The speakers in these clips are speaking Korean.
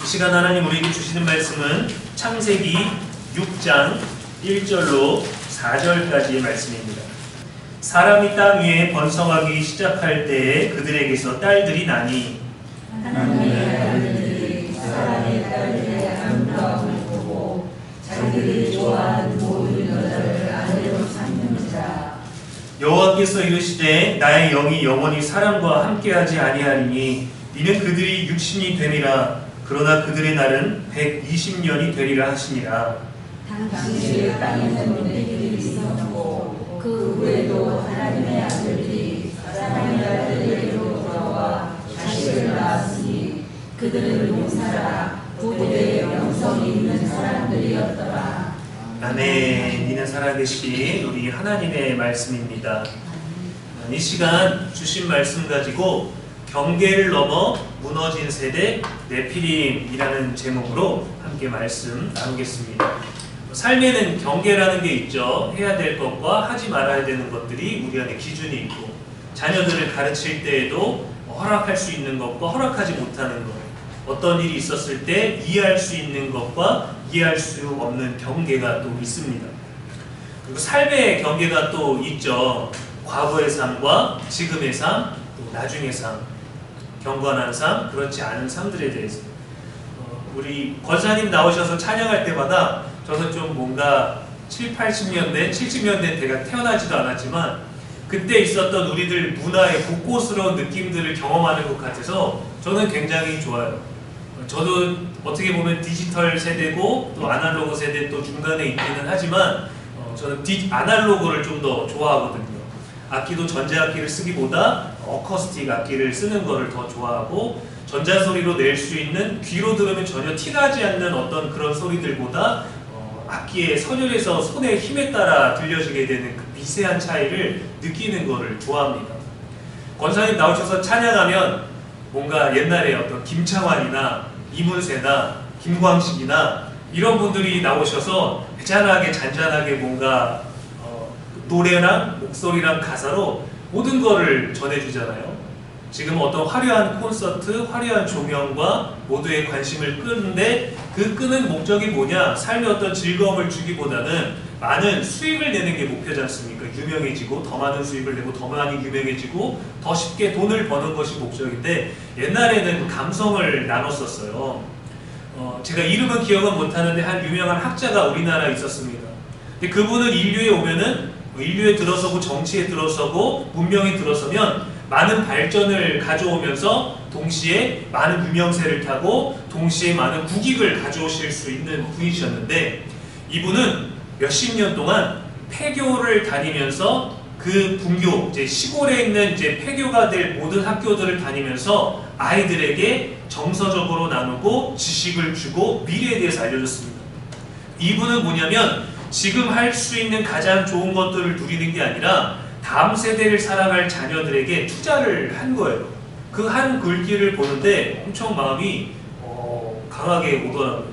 이 시간 하나님 우리에게 주시는 말씀은 창세기 6장 1절로 4절까지의 말씀입니다. 사람이 땅 위에 번성하기 시작할 때에 그들에게서 딸들이 나니 하나님의 아들들이 사람의 딸들의 아름다움을 보고 자기들이 좋아하는 모든 여자를 아내로 삼는지라. 여호와께서 이르시되 나의 영이 영원히 사람과 함께하지 아니하리니 이는 그들이 육신이 되리라. 그러나 그들의 날은 120년이 되리라 하시니라. 당시에 땅에는 문들이 있었고 그 후에도 하나님의 아들들이 사람의 아들에게로 돌아와 자식을 낳았으니 그들은 용사라 부대의 영성이 있는 사람들이었더라. 아멘. 이는 살아계신 우리 하나님의 말씀입니다. 이 시간 주신 말씀 가지고 경계를 넘어 무너진 세대 네피림이라는 제목으로 함께 말씀 나누겠습니다. 삶에는 경계라는 게 있죠. 해야 될 것과 하지 말아야 되는 것들이 우리 안에 기준이 있고, 자녀들을 가르칠 때에도 허락할 수 있는 것과 허락하지 못하는 것, 어떤 일이 있었을 때 이해할 수 있는 것과 이해할 수 없는 경계가 또 있습니다. 그리고 삶의 경계가 또 있죠. 과거의 삶과 지금의 삶, 또 나중의 삶, 경건한 삶, 그렇지 않은 삶들에 대해서 우리 권사님 나오셔서 찬양할 때마다 저는 좀 뭔가 80년대, 70년대 때가 태어나지도 않았지만 그때 있었던 우리들 문화의 곳곳스러운 느낌들을 경험하는 것 같아서 저는 굉장히 좋아요. 저도 어떻게 보면 디지털 세대고 또 아날로그 세대 또 중간에 있기는 하지만 저는 아날로그를 좀 더 좋아하거든요. 악기도 전자악기를 쓰기보다 어쿠스틱 악기를 쓰는 거를 더 좋아하고, 전자소리로 낼 수 있는 귀로 들으면 전혀 티나지 않는 어떤 그런 소리들보다 악기의 선율에서 손의 힘에 따라 들려지게 되는 그 미세한 차이를 느끼는 거를 좋아합니다. 권사님 나오셔서 찬양하면 뭔가 옛날에 어떤 김창완이나 이문세나 김광식이나 이런 분들이 나오셔서 애잔하게 잔잔하게 뭔가 노래랑 목소리랑 가사로 모든 거를 전해주잖아요. 지금 어떤 화려한 콘서트, 화려한 조명과 모두의 관심을 끄는데 그 끄는 목적이 뭐냐? 삶의 어떤 즐거움을 주기보다는 많은 수익을 내는 게 목표지 않습니까? 유명해지고 더 많은 수익을 내고 더 많이 유명해지고 더 쉽게 돈을 버는 것이 목적인데, 옛날에는 감성을 나눴었어요. 제가 이름은 기억은 못하는데 한 유명한 학자가 우리나라에 있었습니다. 근데 그분은 인류에 오면은 인류에 들어서고 정치에 들어서고 문명에 들어서면 많은 발전을 가져오면서 동시에 많은 유명세를 타고 동시에 많은 국익을 가져오실 수 있는 분이셨는데, 이분은 몇십 년 동안 폐교를 다니면서 그 분교, 이제 시골에 있는 이제 폐교가 될 모든 학교들을 다니면서 아이들에게 정서적으로 나누고 지식을 주고 미래에 대해서 알려줬습니다. 이분은 뭐냐면 지금 할 수 있는 가장 좋은 것들을 누리는 게 아니라 다음 세대를 살아갈 자녀들에게 투자를 한 거예요. 그 한 글귀를 보는데 엄청 마음이 강하게 오더라고요.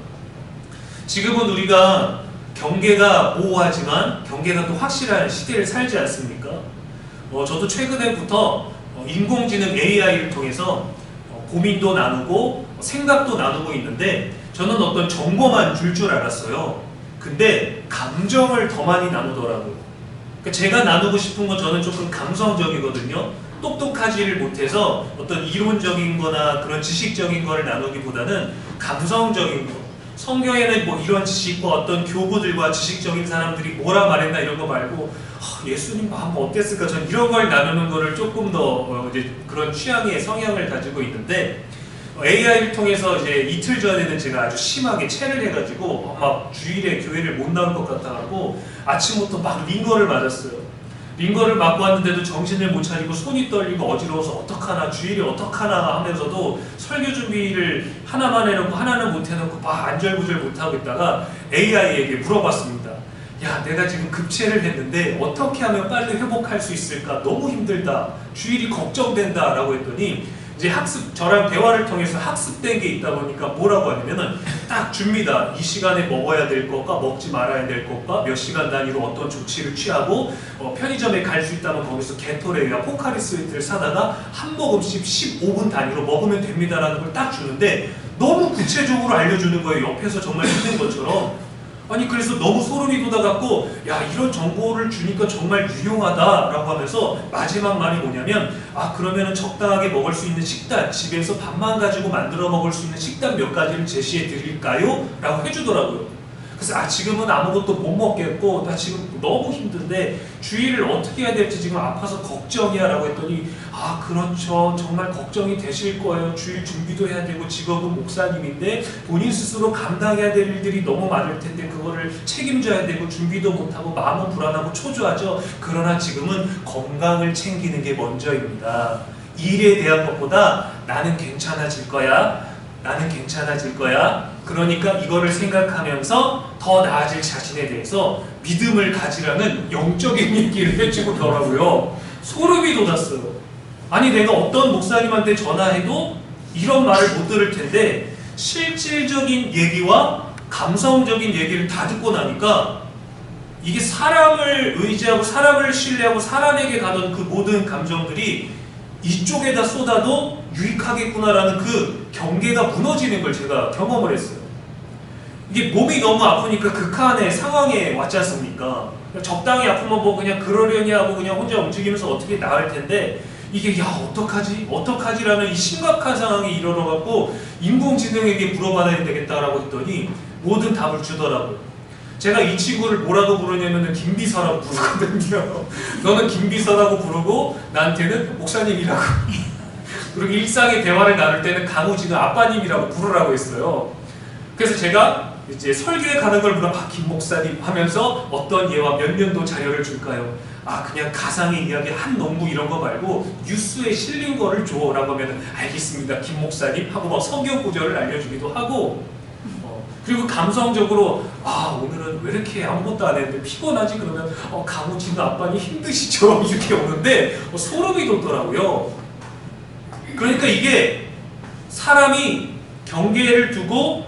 지금은 우리가 경계가 모호하지만 경계가 또 확실한 시대를 살지 않습니까? 저도 최근에부터 인공지능 AI를 통해서 고민도 나누고 생각도 나누고 있는데, 저는 어떤 정보만 줄 알았어요. 근데 감정을 더 많이 나누더라고요. 그러니까 제가 나누고 싶은 건 저는 조금 감성적이거든요. 똑똑하지를 못해서 어떤 이론적인 거나 그런 지식적인 거를 나누기보다는 감성적인 거. 성경에는 뭐 이런 지식과 어떤 교부들과 지식적인 사람들이 뭐라 말했나 이런 거 말고 예수님 마음 어땠을까, 저는 이런 걸 나누는 거를 조금 더 이제 그런 취향의 성향을 가지고 있는데, AI를 통해서 이제 이틀 전에는 제가 아주 심하게 체를 해가지고 막 주일에 교회를 못 나올 것 같아가지고 아침부터 막 링거를 맞았어요. 링거를 맞고 왔는데도 정신을 못 차리고 손이 떨리고 어지러워서 어떡하나, 주일이 어떡하나 하면서도 설교 준비를 하나만 해놓고 하나는 못 해놓고 막 안절부절 못하고 있다가 AI에게 물어봤습니다. 야, 내가 지금 급체를 했는데 어떻게 하면 빨리 회복할 수 있을까? 너무 힘들다. 주일이 걱정된다. 라고 했더니 이제 저랑 대화를 통해서 학습된 게 있다 보니까 뭐라고 하냐면은 딱 줍니다. 이 시간에 먹어야 될 것과 먹지 말아야 될 것과 몇 시간 단위로 어떤 조치를 취하고, 편의점에 갈 수 있다면 거기서 게토레이나 포카리 스웨트를 사다가 한 모금씩 15분 단위로 먹으면 됩니다라는 걸 딱 주는데, 너무 구체적으로 알려주는 거예요. 옆에서 정말 있는 것처럼. 아니 그래서 너무 소름이 돋아갖고 야 이런 정보를 주니까 정말 유용하다라고 하면서 마지막 말이 뭐냐면 아 그러면은 적당하게 먹을 수 있는 식단, 집에서 밥만 가지고 만들어 먹을 수 있는 식단 몇 가지를 제시해 드릴까요? 라고 해주더라고요. 그래서 아 지금은 아무것도 못 먹겠고 나 지금 너무 힘든데 주의를 어떻게 해야 될지 지금 아파서 걱정이야 라고 했더니 아 그렇죠, 정말 걱정이 되실 거예요. 주일 준비도 해야 되고 직업은 목사님인데 본인 스스로 감당해야 될 일들이 너무 많을 텐데 그거를 책임져야 되고 준비도 못하고 마음은 불안하고 초조하죠. 그러나 지금은 건강을 챙기는 게 먼저입니다. 일에 대한 것보다 나는 괜찮아질 거야, 나는 괜찮아질 거야. 그러니까 이거를 생각하면서 더 나아질 자신에 대해서 믿음을 가지라는 영적인 얘기를 해주더라고요. 소름이 돋았어요. 아니 내가 어떤 목사님한테 전화해도 이런 말을 못 들을 텐데 실질적인 얘기와 감성적인 얘기를 다 듣고 나니까 이게 사람을 의지하고 사람을 신뢰하고 사람에게 가던 그 모든 감정들이 이쪽에다 쏟아도 유익하겠구나라는 그 경계가 무너지는 걸 제가 경험을 했어요. 이게 몸이 너무 아프니까 극한의 상황에 왔지 않습니까? 적당히 아프면 뭐 그냥 그러려니 하고 그냥 혼자 움직이면서 어떻게 나을 텐데 이게 야 어떡하지? 어떡하지라는 이 심각한 상황이 이르러갖고 인공지능에게 물어봐야 되겠다라고 했더니 모든 답을 주더라고요. 제가 이 친구를 뭐라고 부르냐면 김비서라고 부르거든요. 너는 김비서라고 부르고 나한테는 목사님이라고 그리고 일상의 대화를 나눌 때는 강우지는 아빠님이라고 부르라고 했어요. 그래서 제가 이제 설교에 가는 걸 물어봐 김 목사님 하면서 어떤 예와 몇 년도 자료를 줄까요? 아 그냥 가상의 이야기 한 농구 이런 거 말고 뉴스에 실린 거를 줘 라고 하면 알겠습니다 김 목사님 하고 막 성경 구절을 알려주기도 하고 그리고 감성적으로 아 오늘은 왜 이렇게 아무것도 안 했는데 피곤하지? 그러면 강우진은 아빠님 힘드시죠? 이렇게 오는데 소름이 돋더라고요. 그러니까 이게 사람이 경계를 두고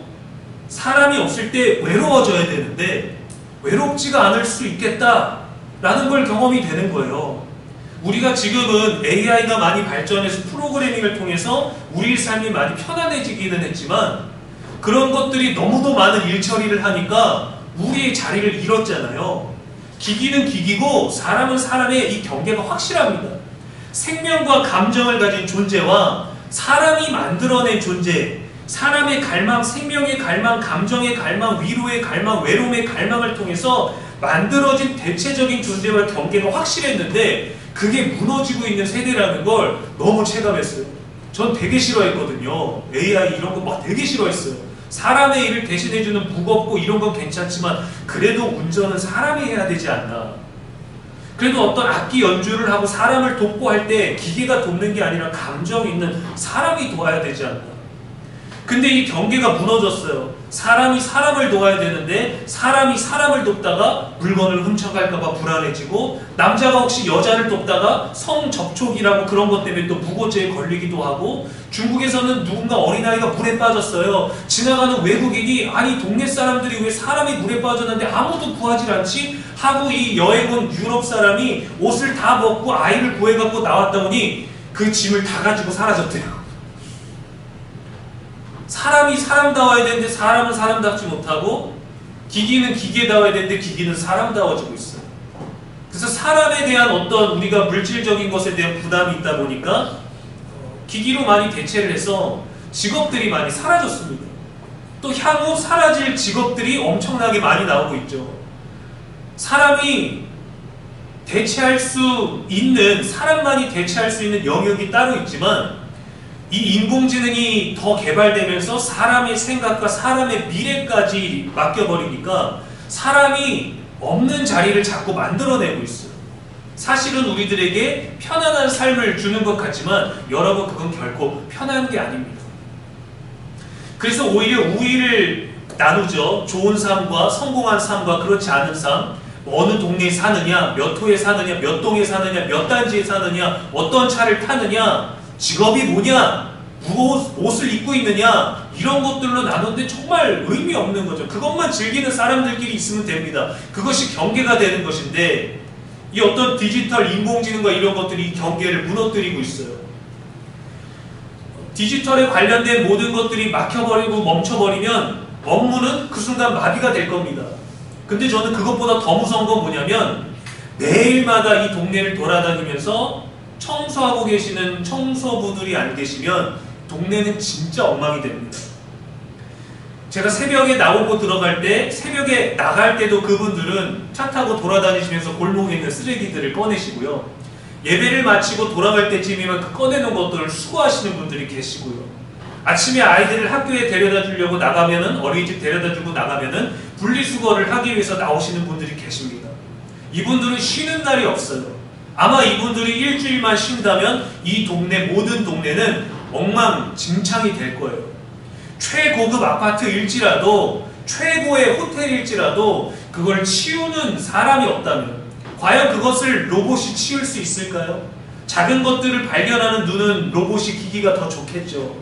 사람이 없을 때 외로워져야 되는데 외롭지가 않을 수 있겠다라는 걸 경험이 되는 거예요. 우리가 지금은 AI가 많이 발전해서 프로그래밍을 통해서 우리 삶이 많이 편안해지기는 했지만 그런 것들이 너무도 많은 일 처리를 하니까 우리의 자리를 잃었잖아요. 기기는 기기고 사람은 사람의 이 경계가 확실합니다. 생명과 감정을 가진 존재와 사람이 만들어낸 존재, 사람의 갈망, 생명의 갈망, 감정의 갈망, 위로의 갈망, 외로움의 갈망을 통해서 만들어진 대체적인 존재와 경계가 확실했는데 그게 무너지고 있는 세대라는 걸 너무 체감했어요. 전 되게 싫어했거든요. AI 이런 거 막 되게 싫어했어요. 사람의 일을 대신해주는 무겁고 이런 건 괜찮지만 그래도 운전은 사람이 해야 되지 않나. 그래도 어떤 악기 연주를 하고 사람을 돕고 할 때 기계가 돕는 게 아니라 감정 있는 사람이 도와야 되지 않나. 근데 이 경계가 무너졌어요. 사람이 사람을 도와야 되는데 사람이 사람을 돕다가 물건을 훔쳐갈까봐 불안해지고 남자가 혹시 여자를 돕다가 성접촉이라고 그런 것 때문에 또 무고죄에 걸리기도 하고 중국에서는 누군가 어린아이가 물에 빠졌어요. 지나가는 외국인이 아니 동네 사람들이 왜 사람이 물에 빠졌는데 아무도 구하질 않지? 하고 이 여행 온 유럽 사람이 옷을 다 벗고 아이를 구해갖고 나왔다 보니 그 짐을 다 가지고 사라졌대요. 사람이 사람다워야 되는데 사람은 사람답지 못하고 기기는 기계다워야 되는데 기기는 사람다워지고 있어요. 그래서 사람에 대한 어떤 우리가 물질적인 것에 대한 부담이 있다 보니까 기기로 많이 대체를 해서 직업들이 많이 사라졌습니다. 또 향후 사라질 직업들이 엄청나게 많이 나오고 있죠. 사람이 대체할 수 있는, 사람만이 대체할 수 있는 영역이 따로 있지만 이 인공지능이 더 개발되면서 사람의 생각과 사람의 미래까지 맡겨버리니까 사람이 없는 자리를 자꾸 만들어내고 있어요. 사실은 우리들에게 편안한 삶을 주는 것 같지만 여러분 그건 결코 편한 게 아닙니다. 그래서 오히려 우위를 나누죠. 좋은 삶과 성공한 삶과 그렇지 않은 삶, 어느 동네에 사느냐, 몇 호에 사느냐, 몇 동에 사느냐, 몇 단지에 사느냐, 어떤 차를 타느냐, 직업이 뭐냐, 옷을 입고 있느냐, 이런 것들로 나누는데 정말 의미 없는 거죠. 그것만 즐기는 사람들끼리 있으면 됩니다. 그것이 경계가 되는 것인데 이 어떤 디지털 인공지능과 이런 것들이 이 경계를 무너뜨리고 있어요. 디지털에 관련된 모든 것들이 막혀버리고 멈춰버리면 업무는 그 순간 마비가 될 겁니다. 근데 저는 그것보다 더 무서운 건 뭐냐면 매일마다 이 동네를 돌아다니면서 청소하고 계시는 청소부들이 안 계시면 동네는 진짜 엉망이 됩니다. 제가 새벽에 나오고 들어갈 때, 새벽에 나갈 때도 그분들은 차 타고 돌아다니시면서 골목에 있는 쓰레기들을 꺼내시고요. 예배를 마치고 돌아갈 때쯤이면 그 꺼내놓은 것들을 수거하시는 분들이 계시고요. 아침에 아이들을 학교에 데려다 주려고 나가면은, 어린이집 데려다 주고 나가면은 분리수거를 하기 위해서 나오시는 분들이 계십니다. 이분들은 쉬는 날이 없어요. 아마 이분들이 일주일만 쉰다면 이 동네, 모든 동네는 엉망진창이 될 거예요. 최고급 아파트일지라도, 최고의 호텔일지라도 그걸 치우는 사람이 없다면 과연 그것을 로봇이 치울 수 있을까요? 작은 것들을 발견하는 눈은 로봇이, 기기가 더 좋겠죠.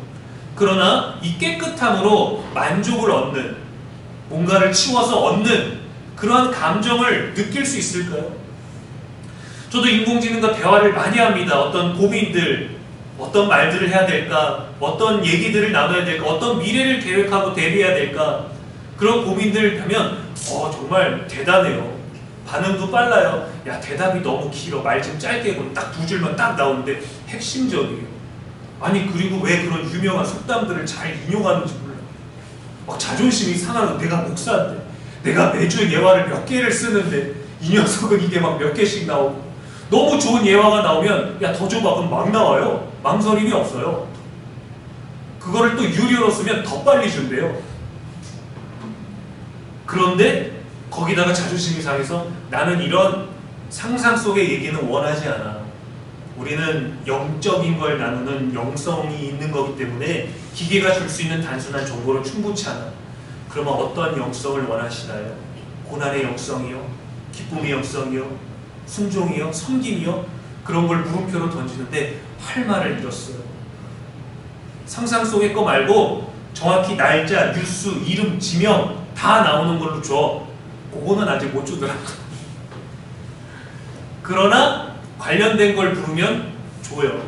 그러나 이 깨끗함으로 만족을 얻는, 뭔가를 치워서 얻는 그러한 감정을 느낄 수 있을까요? 저도 인공지능과 대화를 많이 합니다. 어떤 고민들, 어떤 말들을 해야 될까, 어떤 얘기들을 나눠야 될까, 어떤 미래를 계획하고 대비해야 될까, 그런 고민들 하면 정말 대단해요. 반응도 빨라요. 야, 대답이 너무 길어. 말 좀 짧게 해보면 딱 두 줄만 딱 나오는데 핵심적이에요. 아니, 그리고 왜 그런 유명한 속담들을 잘 인용하는지 몰라. 막 자존심이 상하고, 내가 목사인데, 내가 매주 예화를 몇 개를 쓰는데 이 녀석은 이게 막 몇 개씩 나오고, 너무 좋은 예화가 나오면 야, 더 줘봐. 그럼 막 나와요. 망설임이 없어요. 그거를 또 유료로 쓰면 더 빨리 준대요. 그런데 거기다가 자존심이 상해서 나는 이런 상상 속의 얘기는 원하지 않아. 우리는 영적인 걸 나누는 영성이 있는 거기 때문에 기계가 줄 수 있는 단순한 정보는 충분치 않아. 그러면 어떤 영성을 원하시나요? 고난의 영성이요? 기쁨의 영성이요? 순종이요? 섬김이요? 그런 걸 물음표로 던지는데 할 말을 잃었어요. 상상 속의 거 말고 정확히 날짜, 뉴스, 이름, 지명 다 나오는 걸로 줘. 그거는 아직 못 주더라고. 그러나 관련된 걸 부르면 줘요.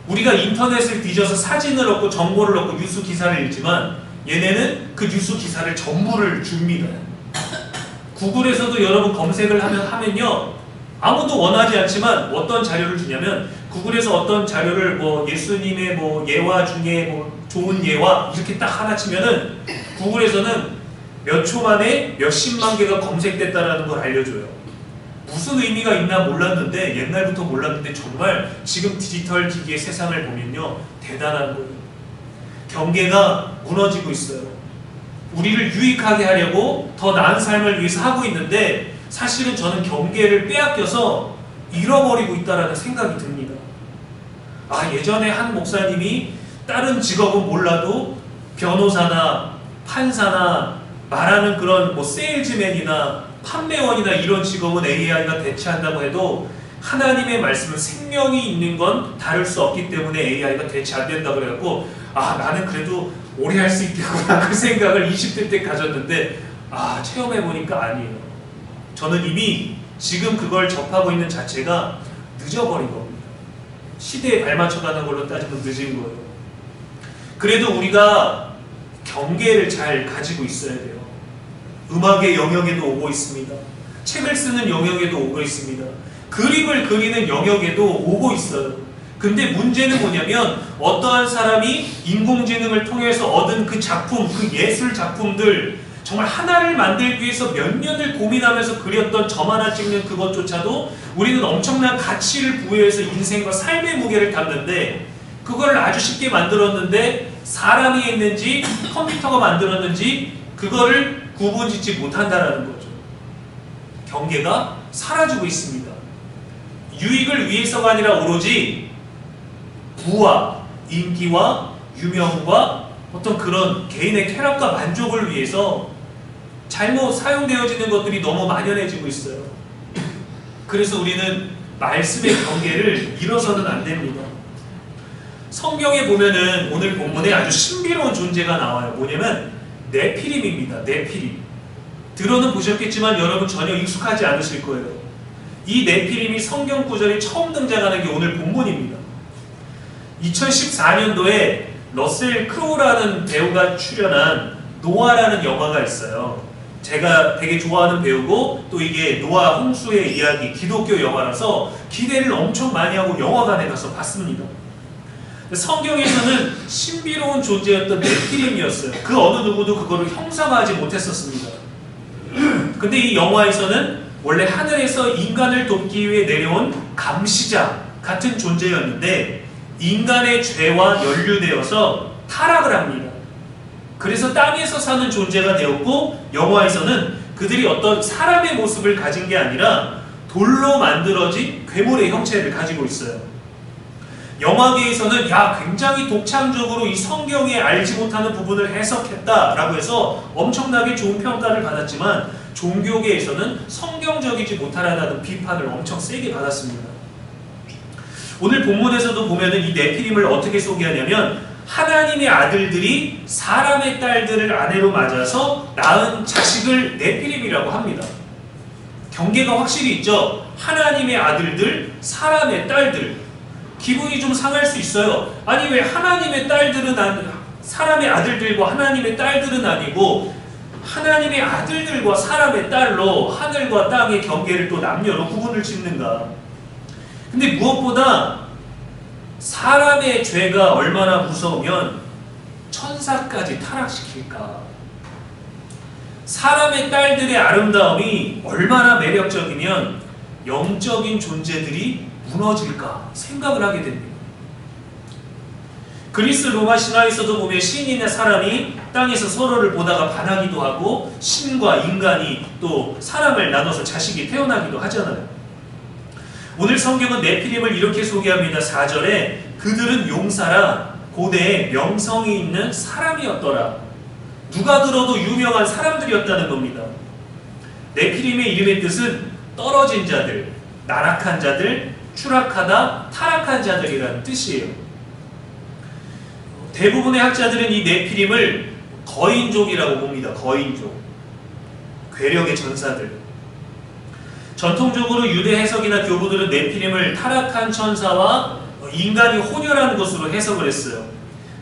우리가 인터넷을 뒤져서 사진을 얻고 정보를 얻고 뉴스 기사를 읽지만 얘네는 그 뉴스 기사를 전부를 줍니다. 구글에서도 여러분 검색을 하면요, 아무도 원하지 않지만 어떤 자료를 주냐면, 구글에서 어떤 자료를 예수님의 예화 중에 좋은 예화 이렇게 딱 하나 치면은 구글에서는 몇 초 만에 몇십만 개가 검색됐다라는 걸 알려줘요. 무슨 의미가 있나 몰랐는데, 옛날부터 몰랐는데 정말 지금 디지털 기기의 세상을 보면요, 대단한 거예요. 경계가 무너지고 있어요. 우리를 유익하게 하려고 더 나은 삶을 위해서 하고 있는데 사실은 저는 경계를 빼앗겨서 잃어버리고 있다는 생각이 듭니다. 예전에 한 목사님이 다른 직업은 몰라도 변호사나 판사나 말하는 그런 세일즈맨이나 판매원이나 이런 직업은 AI가 대체한다고 해도 하나님의 말씀은 생명이 있는 건 다를 수 없기 때문에 AI가 대체 안 된다고 그래갖고 나는 그래도 오래 할 수 있겠구나 그 생각을 20대 때 가졌는데 체험해보니까 아니에요. 저는 이미 지금 그걸 접하고 있는 자체가 늦어버린 겁니다. 시대에 발맞춰가는 걸로 따지면 늦은 거예요. 그래도 우리가 경계를 잘 가지고 있어야 돼요. 음악의 영역에도 오고 있습니다. 책을 쓰는 영역에도 오고 있습니다. 그림을 그리는 영역에도 오고 있어요. 근데 문제는 뭐냐면 어떠한 사람이 인공지능을 통해서 얻은 그 작품, 그 예술 작품들, 정말 하나를 만들기 위해서 몇 년을 고민하면서 그렸던 점 하나 찍는 그것조차도 우리는 엄청난 가치를 부여해서 인생과 삶의 무게를 담는데, 그걸 아주 쉽게 만들었는데 사람이 했는지 컴퓨터가 만들었는지 그거를 구분짓지 못한다는 거죠. 경계가 사라지고 있습니다. 유익을 위해서가 아니라 오로지 부와 인기와 유명과 어떤 그런 개인의 쾌락과 만족을 위해서 잘못 사용되어지는 것들이 너무 만연해지고 있어요. 그래서 우리는 말씀의 경계를 잃어서는 안 됩니다. 성경에 보면은 오늘 본문에 아주 신비로운 존재가 나와요. 뭐냐면 네피림입니다. 네피림. 들어는 보셨겠지만 여러분 전혀 익숙하지 않으실 거예요. 이 네피림이 성경 구절에 처음 등장하는 게 오늘 본문입니다. 2014년도에 러셀 크로우라는 배우가 출연한 노아라는 영화가 있어요. 제가 되게 좋아하는 배우고 또 이게 노아 홍수의 이야기 기독교 영화라서 기대를 엄청 많이 하고 영화관에 가서 봤습니다. 성경에서는 신비로운 존재였던 네피림이었어요. 그 어느 누구도 그거를 형상화하지 못했었습니다. 근데 이 영화에서는 원래 하늘에서 인간을 돕기 위해 내려온 감시자 같은 존재였는데 인간의 죄와 연루되어서 타락을 합니다. 그래서 땅에서 사는 존재가 되었고 영화에서는 그들이 어떤 사람의 모습을 가진 게 아니라 돌로 만들어진 괴물의 형체를 가지고 있어요. 영화계에서는 굉장히 독창적으로 이 성경에 알지 못하는 부분을 해석했다라고 해서 엄청나게 좋은 평가를 받았지만 종교계에서는 성경적이지 못하다는 비판을 엄청 세게 받았습니다. 오늘 본문에서도 보면은 이 네피림을 어떻게 소개하냐면 하나님의 아들들이 사람의 딸들을 아내로 맞아서 낳은 자식을 네피림이라고 합니다. 경계가 확실히 있죠. 하나님의 아들들, 사람의 딸들. 기분이 좀 상할 수 있어요. 아니 왜 하나님의 딸들은 사람의 아들들과 하나님의 딸들은 아니고 하나님의 아들들과 사람의 딸로 하늘과 땅의 경계를 또 남녀로 구분을 짓는가. 근데 무엇보다 사람의 죄가 얼마나 무서우면 천사까지 타락시킬까. 사람의 딸들의 아름다움이 얼마나 매력적이면 영적인 존재들이 무너질까 생각을 하게 됩니다. 그리스 로마 신화에서도 보면 신이나 사람이 땅에서 서로를 보다가 반하기도 하고 신과 인간이 또 사람을 나눠서 자식이 태어나기도 하잖아요. 오늘 성경은 네피림을 이렇게 소개합니다. 4절에 그들은 용사라 고대에 명성이 있는 사람이었더라. 누가 들어도 유명한 사람들이었다는 겁니다. 네피림의 이름의 뜻은 떨어진 자들, 나락한 자들, 추락하다, 타락한 자들이라는 뜻이에요. 대부분의 학자들은 이 네피림을 거인족이라고 봅니다. 거인족. 괴력의 전사들. 전통적으로 유대 해석이나 교부들은 네피림을 타락한 천사와 인간이 혼혈한 것으로 해석을 했어요.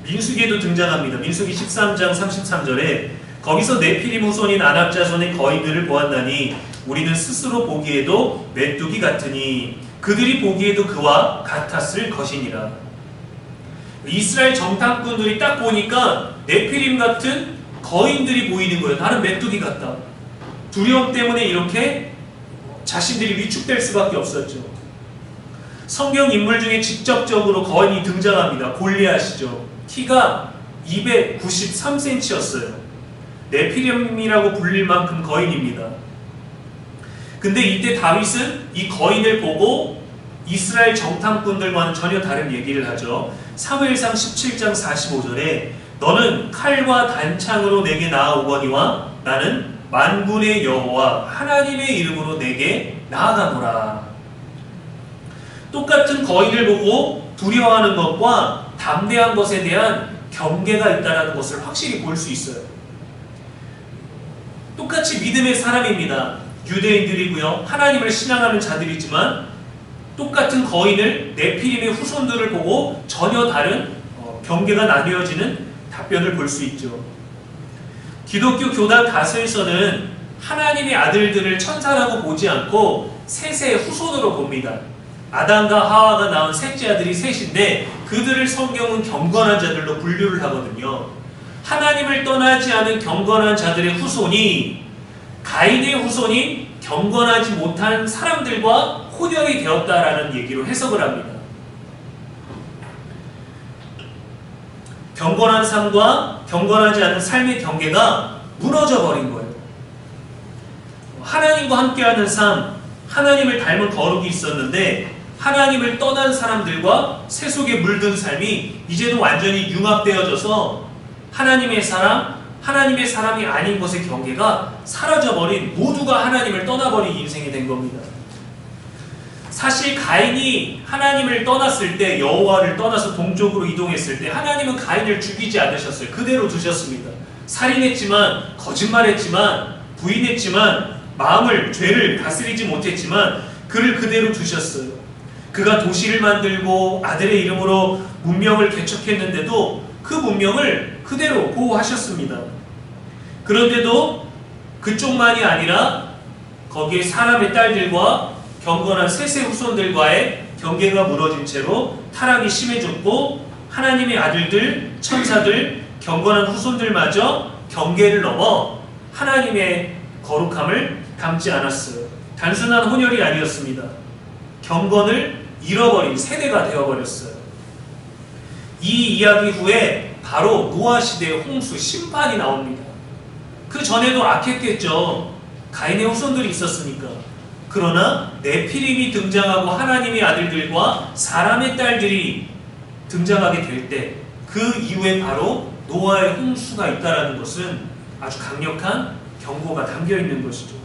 민수기에도 등장합니다. 민수기 13장 33절에 거기서 네피림 후손인 아낙 자손의 거인들을 보았나니 우리는 스스로 보기에도 메뚜기 같으니 그들이 보기에도 그와 같았을 것이니라. 이스라엘 정탐꾼들이 딱 보니까 네피림 같은 거인들이 보이는 거예요. 나는 메뚜기 같다. 두려움 때문에 이렇게 자신들이 위축될 수밖에 없었죠. 성경 인물 중에 직접적으로 거인이 등장합니다. 골리앗이죠. 키가 293cm였어요. 네피림이라고 불릴 만큼 거인입니다. 근데 이때 다윗은 이 거인을 보고 이스라엘 정탐꾼들과는 전혀 다른 얘기를 하죠. 사무엘상 17장 45절에 너는 칼과 단창으로 내게 나아오거니와 나는 만군의 여호와 하나님의 이름으로 내게 나아가노라. 똑같은 거인을 보고 두려워하는 것과 담대한 것에 대한 경계가 있다는 것을 확실히 볼 수 있어요. 똑같이 믿음의 사람입니다. 유대인들이고요. 하나님을 신앙하는 자들이지만 똑같은 거인을 네피림의 후손들을 보고 전혀 다른 경계가 나뉘어지는 답변을 볼 수 있죠. 기독교 교단 다수에서는 하나님의 아들들을 천사라고 보지 않고 셋의 후손으로 봅니다. 아담과 하와가 낳은 셋째 아들이 셋인데 그들을 성경은 경건한 자들로 분류를 하거든요. 하나님을 떠나지 않은 경건한 자들의 후손이 가인의 후손이 경건하지 못한 사람들과 혼혈이 되었다라는 얘기로 해석을 합니다. 경건한 삶과 경건하지 않은 삶의 경계가 무너져 버린 거예요. 하나님과 함께하는 삶, 하나님을 닮은 거룩이 있었는데 하나님을 떠난 사람들과 새 속에 물든 삶이 이제는 완전히 융합되어져서 하나님의 사람, 하나님의 사람이 아닌 것의 경계가 사라져버린, 모두가 하나님을 떠나버린 인생이 된 겁니다. 사실 가인이 하나님을 떠났을 때, 여호와를 떠나서 동쪽으로 이동했을 때 하나님은 가인을 죽이지 않으셨어요. 그대로 두셨습니다. 살인했지만, 거짓말했지만, 부인했지만, 마음을, 죄를 다스리지 못했지만 그를 그대로 두셨어요. 그가 도시를 만들고 아들의 이름으로 문명을 개척했는데도 그 문명을 그대로 보호하셨습니다. 그런데도 그쪽만이 아니라 거기에 사람의 딸들과 경건한 셋의 후손들과의 경계가 무너진 채로 타락이 심해졌고 하나님의 아들들, 천사들, 경건한 후손들마저 경계를 넘어 하나님의 거룩함을 담지 않았어요. 단순한 혼혈이 아니었습니다. 경건을 잃어버린 세대가 되어버렸어요. 이 이야기 후에 바로 노아 시대의 홍수 심판이 나옵니다. 그 전에도 악했겠죠. 가인의 후손들이 있었으니까. 그러나 네피림이 등장하고 하나님의 아들들과 사람의 딸들이 등장하게 될 때 그 이후에 바로 노아의 홍수가 있다는 것은 아주 강력한 경고가 담겨 있는 것이죠.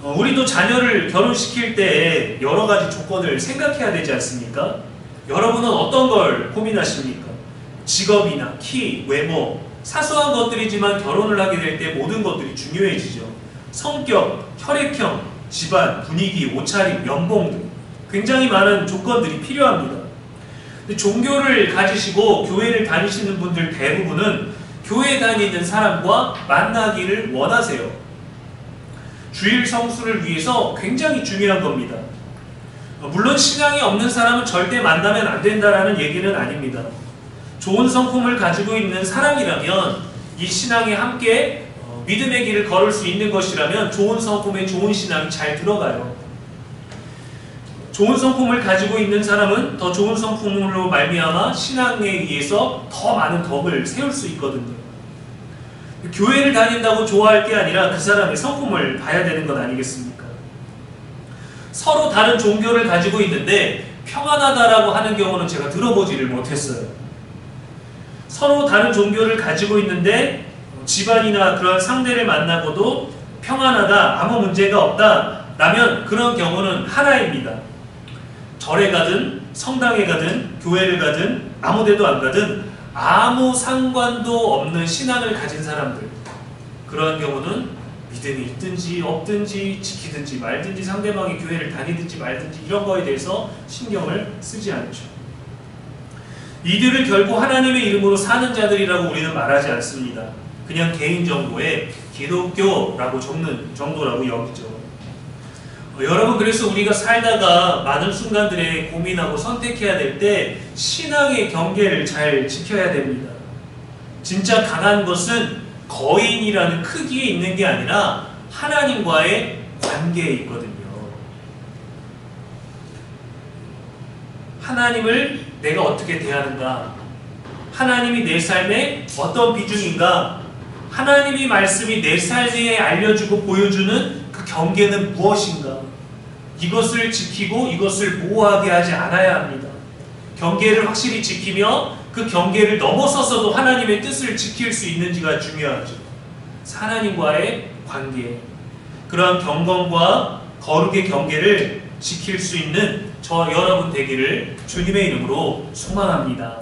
우리도 자녀를 결혼시킬 때 여러 가지 조건을 생각해야 되지 않습니까? 여러분은 어떤 걸 고민하십니까? 직업이나 키, 외모, 사소한 것들이지만 결혼을 하게 될 때 모든 것들이 중요해지죠. 성격, 혈액형, 집안, 분위기, 옷차림, 연봉 등 굉장히 많은 조건들이 필요합니다. 근데 종교를 가지시고 교회를 다니시는 분들 대부분은 교회 다니는 사람과 만나기를 원하세요. 주일 성수를 위해서 굉장히 중요한 겁니다. 물론 신앙이 없는 사람은 절대 만나면 안 된다라는 얘기는 아닙니다. 좋은 성품을 가지고 있는 사람이라면 이 신앙에 함께 믿음의 길을 걸을 수 있는 것이라면 좋은 성품에 좋은 신앙이 잘 들어가요. 좋은 성품을 가지고 있는 사람은 더 좋은 성품으로 말미암아 신앙에 의해서 더 많은 덕을 세울 수 있거든요. 교회를 다닌다고 좋아할 게 아니라 그 사람의 성품을 봐야 되는 것 아니겠습니까? 서로 다른 종교를 가지고 있는데 평안하다라고 하는 경우는 제가 들어보지를 못했어요. 서로 다른 종교를 가지고 있는데 집안이나 그런 상대를 만나고도 평안하다, 아무 문제가 없다 라면 그런 경우는 하나입니다. 절에 가든 성당에 가든 교회를 가든 아무 데도 안 가든 아무 상관도 없는 신앙을 가진 사람들, 그러한 경우는 믿음이 있든지 없든지 지키든지 말든지 상대방이 교회를 다니든지 말든지 이런 거에 대해서 신경을 쓰지 않죠. 이들을 결국 하나님의 이름으로 사는 자들이라고 우리는 말하지 않습니다. 그냥 개인 정보에 기독교라고 적는 정도라고 여기죠. 여러분, 그래서 우리가 살다가 많은 순간들에 고민하고 선택해야 될 때 신앙의 경계를 잘 지켜야 됩니다. 진짜 강한 것은 거인이라는 크기에 있는 게 아니라 하나님과의 관계에 있거든요. 하나님을 내가 어떻게 대하는가? 하나님이 내 삶에 어떤 비중인가? 하나님의 말씀이 내 삶에 알려주고 보여주는 그 경계는 무엇인가? 이것을 지키고 이것을 보호하게 하지 않아야 합니다. 경계를 확실히 지키며 그 경계를 넘어서서도 하나님의 뜻을 지킬 수 있는지가 중요하죠. 하나님과의 관계, 그러한 경건과 거룩의 경계를 지킬 수 있는 저 여러분 되기를 주님의 이름으로 소망합니다.